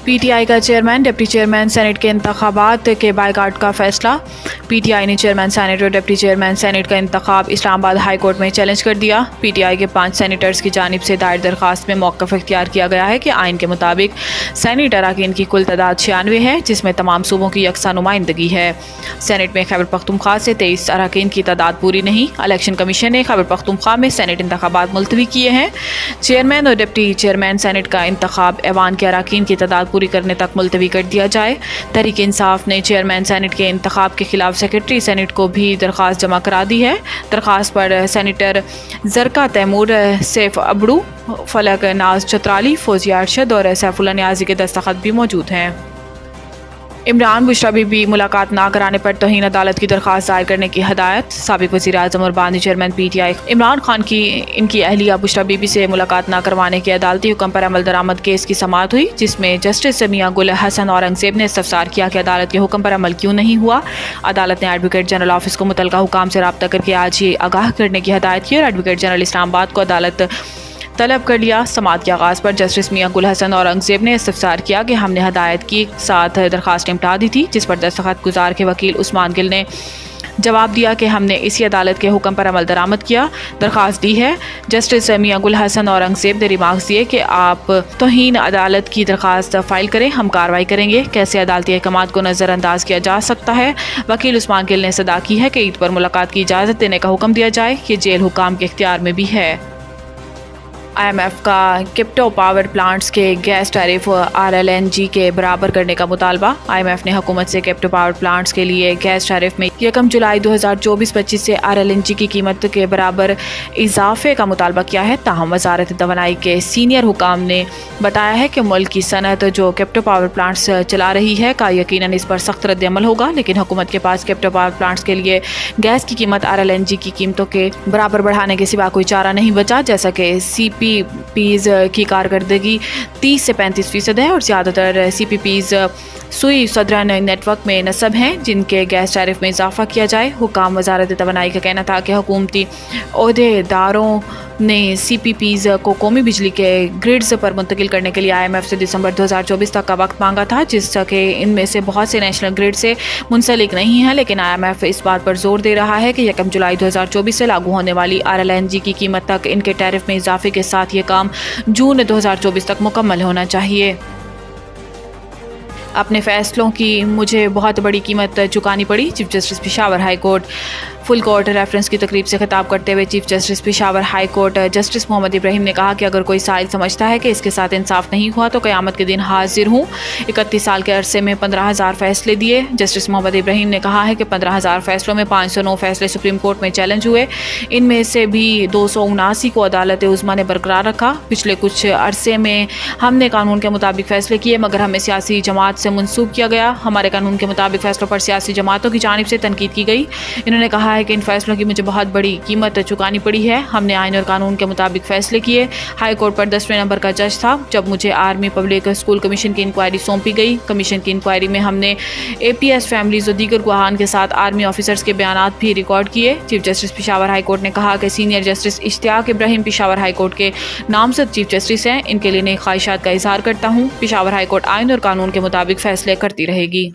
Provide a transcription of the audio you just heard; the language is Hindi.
पीटीआई का चेयरमैन डिप्टी चेयरमैन सेनेट के इंतखाबात के बायकॉट का फैसला। पीटीआई ने चेयरमैन सेनेट और डिप्टी चेयरमैन सेनेट का इंतखाब इस्लामाबाद हाई कोर्ट में चैलेंज कर दिया। पीटीआई के 5 सेनेटर्स की जानिब से दायर दरखास्त में मौक़िफ़ इख्तियार किया गया है कि आइन के मुताबिक सेनेट अरकान की कुल तादाद 96 है, जिसमें तमाम सूबों की यकसा नुमाइंदगी है। सेनेट में खैबर पख्तूनख्वा से 23 अरकान की तादाद पूरी नहीं। इलेक्शन कमीशन ने खैबर पख्तूनख्वा में सेनेट इंतखाबात मुलतवी किए हैं। चेयरमैन और डिप्टी चेयरमैन सेनेट का इंतखाब ऐवान के अरकान की तादाद पूरी करने तक मुलतवी कर दिया जाए। तहरीक इंसाफ ने चेयरमैन सेनेट के इंतखाब के खिलाफ सेक्रेटरी सेनेट को भी दरख्वास्त जमा करा दी है। दरख्वास्त पर सेनेटर जरका तैमूर, सैफ अबड़ू, फलक नाज चतराली, फौजिया अरशद और सैफुल्ला न्याजी के दस्तखत भी मौजूद हैं। इमरान बुशरा बीबी मुलाकात ना कराने पर तौहीन अदालत की दरख्वास्त दायर करने की हदायत। साबिक वज़ीर आज़म और बानी चेयरमैन पीटीआई इमरान खान की इनकी अहलिया बुशरा बीबी से मुलाकात ना करवाने के अदालती हुक्म पर अमल दरामद केस की समाअत हुई, जिसमें जस्टिस मियां गुल हसन औरंगज़ेब ने इस्तफसार किया कि अदालत के हुक्म पर अमल क्यों नहीं हुआ। अदालत ने एडवोकेट जनरल ऑफिस को मुतलका हुकाम से रब्ता करके आज ही आगाह करने की हदायत की और एडवोकेट जनरल इस्लामाबाद को अदालत तलब कर लिया। समाअत के आगाज़ पर जस्टिस मियां गुल हसन औरंगज़ेब ने इस्तफसार किया कि हमने हदायत की साथ दरख्वास्त निपटा दी थी, जिस पर दस्तखत गुजार के वकील उस्मान गिल ने जवाब दिया कि हमने इसी अदालत के हुक्म पर अमल दरामद किया, दरख्वास्त दी है। जस्टिस मियां गुल हसन औरंगज़ेब ने रिमार्क्स दिए कि आप तौहीन अदालत की दरख्वास्त फ़ाइल करें, हम कार्रवाई करेंगे। कैसे अदालती अहकामात को नज़रअंदाज किया जा सकता है। वकील उस्मान गिल ने सदा की है कि ईद पर मुलाकात की इजाज़त देने का हुक्म दिया जाए, ये जेल हुकाम के इख्तियार में भी है। IMF का क्रिप्टो पावर प्लांट्स के गैस टैरिफ RLNG के बराबर करने का मुतालबा। IMF ने हुकूमत से क्रिप्टो पावर प्लांट्स के लिए गैस टैरिफ में 1 जुलाई 2024-25 से RLNG की कीमत के बराबर इजाफे का मुतालबा किया है। ताहम वजारत तवानाई के सीनियर हुकाम ने बताया है कि मुल्क की सनत जो क्रिप्टो पावर प्लांट्स चला रही है का यकीनन इस पर सख्त रद्द-ए-अमल होगा, लेकिन हुकूमत के पास क्रिप्टो पावर प्लांट्स के लिए गैस की कीमत RLNG की कीमतों के बराबर बढ़ाने के सिवा कोई चारा नहीं बचा। जैसा कि CPPs की कारकर्दगी 30 से 35% है और ज़्यादातर CPPs सुई सदरन नेटवर्क में नस्ब हैं, जिनके गैस टैरिफ में इजाफा किया जाए। हुकाम वजारत तवानाई का कहना था कि हुकूमती ओहदेदारों ने CPPs को कौमी बिजली के ग्रिड्स पर मुंतकिल करने के लिए IMF से दिसंबर 2024 तक का वक्त मांगा था, जिससे कि इनमें से बहुत से नेशनल ग्रिड से मुंसलिक नहीं हैं। लेकिन IMF इस बात पर जोर दे रहा है कि 1 जुलाई 2024 से लागू होने वाली RLNG की कीमत तक इनके टैरिफ में इजाफे के साथ ये काम जून 2024 तक मुकम्मल होना चाहिए। अपने फ़ैसलों की मुझे बहुत बड़ी कीमत चुकानी पड़ी। Chief justice Peshawar high court full court reference की तकरीब से खिताब करते हुए chief justice Peshawar high court justice Mohammad Ibrahim ने कहा कि अगर कोई साइल समझता है कि इसके साथ इंसाफ नहीं हुआ तो क़यामत के दिन हाजिर हूँ। 31 साल के अरसे में 15,000 फ़ैसले दिए। जस्टिस मोहम्मद इब्राहिम ने कहा है कि 15,000 फ़ैसलों में 509 फ़ैसले सुप्रीम कोर्ट में चैलेंज हुए। इनमें से भी 279 को अदालत उज़्मा ने बरकरार रखा। पिछले कुछ अरसे में हमने कानून के मुताबिक फ़ैसले किए, मगर हमें सियासी जमात से मनसूब किया गया। हमारे कानून के मुताबिक फ़ैसलों पर सियासी जमातों की जानिब से तनकीद की गई। इन्होंने कहा है कि इन फैसलों की मुझे बहुत बड़ी कीमत चुकानी पड़ी है। हमने आइन और कानून के मुताबिक फ़ैसले किए। हाई कोर्ट पर 10वें नंबर का जज था जब मुझे आर्मी पब्लिक स्कूल कमीशन की इंक्वायरी सौंपी गई। कमीशन की इंक्वायरी में हमने APS फैमिलीज़ और दीगर गुआहान के साथ आर्मी ऑफिसर्स के बयानात भी रिकॉर्ड किए। Chief justice Peshawar high court ने कहा कि senior justice Ishtiaq Ibrahim Peshawar high court के नामजद चीफ जस्टिस हैं। इनके लिए नई ख्वाहिशात का इजहार करता हूँ। पेशावर हाई कोर्ट आइन और कानून के मुताबिक फ़ैसले करती रहेगी।